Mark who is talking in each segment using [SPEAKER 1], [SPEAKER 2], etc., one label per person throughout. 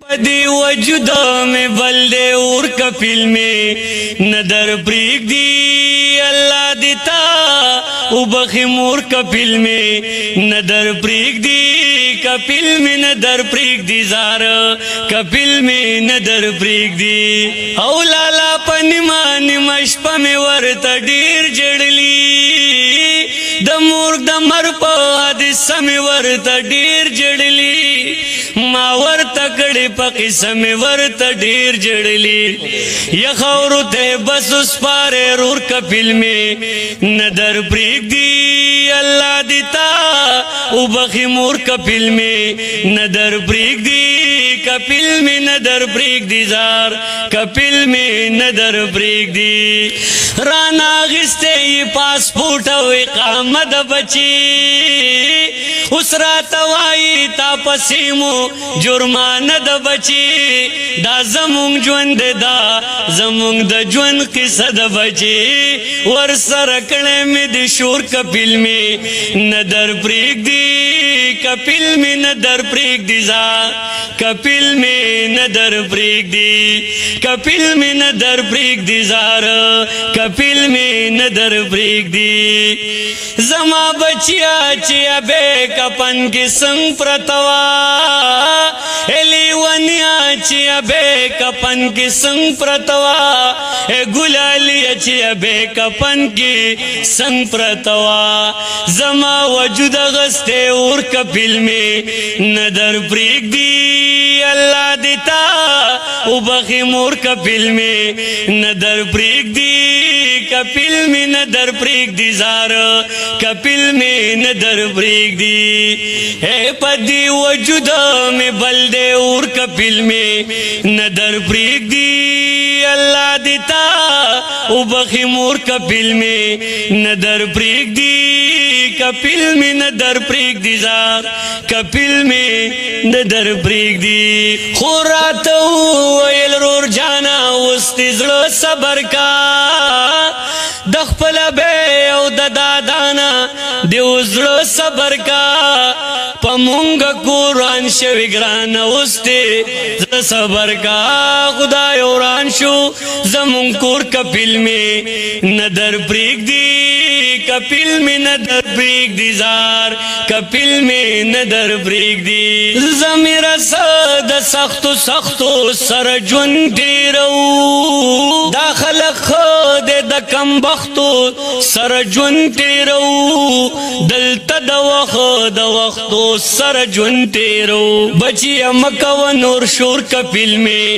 [SPEAKER 1] پدی وجود میں بلدے اور کپل میں ندر پریگ دی اللہ دیتا وبخی مور کپل میں ندر پریگ دی کپل میں ندر پریگ دی زار کپل میں ندر پریگ دی او لالا پنما نمشپا میں ورطا دیر جڑلی دمور دمر پا حدثہ میں ورطا دیر جڑلی ما ورطا کڑی پا قصہ میں ورطا دیر جڑلی یخورو تے بس اس پارے رور کپل میں ندر پریگ دی اللہ دیتا وبخی مور کپل میں ندر پریگ دی کپل میں ندر پریگ دی زار کپل میں ندر پریگ دی رانا غستے یہ پاسپورٹ و اقامت بچی اس رات وائی تا پسیمو جرمان دا بچی دا زمونگ جوند دا زمونگ دا جوند قصہ دا بچی ور سرکڑے میں دی شور کپل میں ندر پریگ دی کپل میں ندر پریگ دی زا کپل میں ندر پریگ دی کپل میں ندر پریگ دی زار کپل میں ندر پریگ دی زما بچیا چیا بے کپن کی سنگ پرتوا ایلی ونیا چیا بے کپن کی سنگ پرتوا اے گلالی چیا بے کپن کی سنگ پرتوا زما وجود غستے اور کپل میں ندر پریگ دی اللہ دیتا وبخی مور کپل میں ندر پریگ دی کپل میں ندر پریگ دی زار کپل میں ندر پریگ دی اے پدی وجود میں بلدے اور کپل میں ندر پریگ دی اللہ دیتا وبخی مور کپل میں ندر پریگ دی کپل میں ندر پریگ دی زار کپل میں ندر پریگ دی خورات ویل رور جانا وستی زلو صبر کا دخپل بے او دادانا دیو زلو صبر کا پمونگا قرآن شوی گران وستی زلو صبر کا خدا یوران شو زمون کور کپل میں ندر پریگ دی کپل میں ندر پریگ دی زار کپل میں ندر پریگ دی زمیر سد سختو سختو سر جون تیرو داخل خود دا کم بختو سر جون تیرو دلتا دا وقتو سر جون تیرو بچی مکو نور شور کپل میں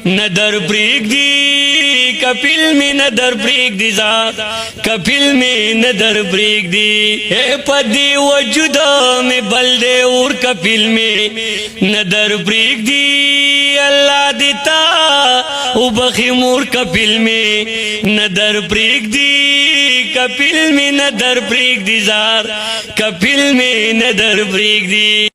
[SPEAKER 1] ندر پریگ دی کپل میں ندر پریگ دی زار کپل میں ندر پریگ دی اے پدی وجود میں بلدے اور کپل میں ندر پریگ دی اللہ دیتا وبخی مور کپل میں ندر پریگ دی کپل میں ندر پریگ دی زار کپل میں ندر پریگ دی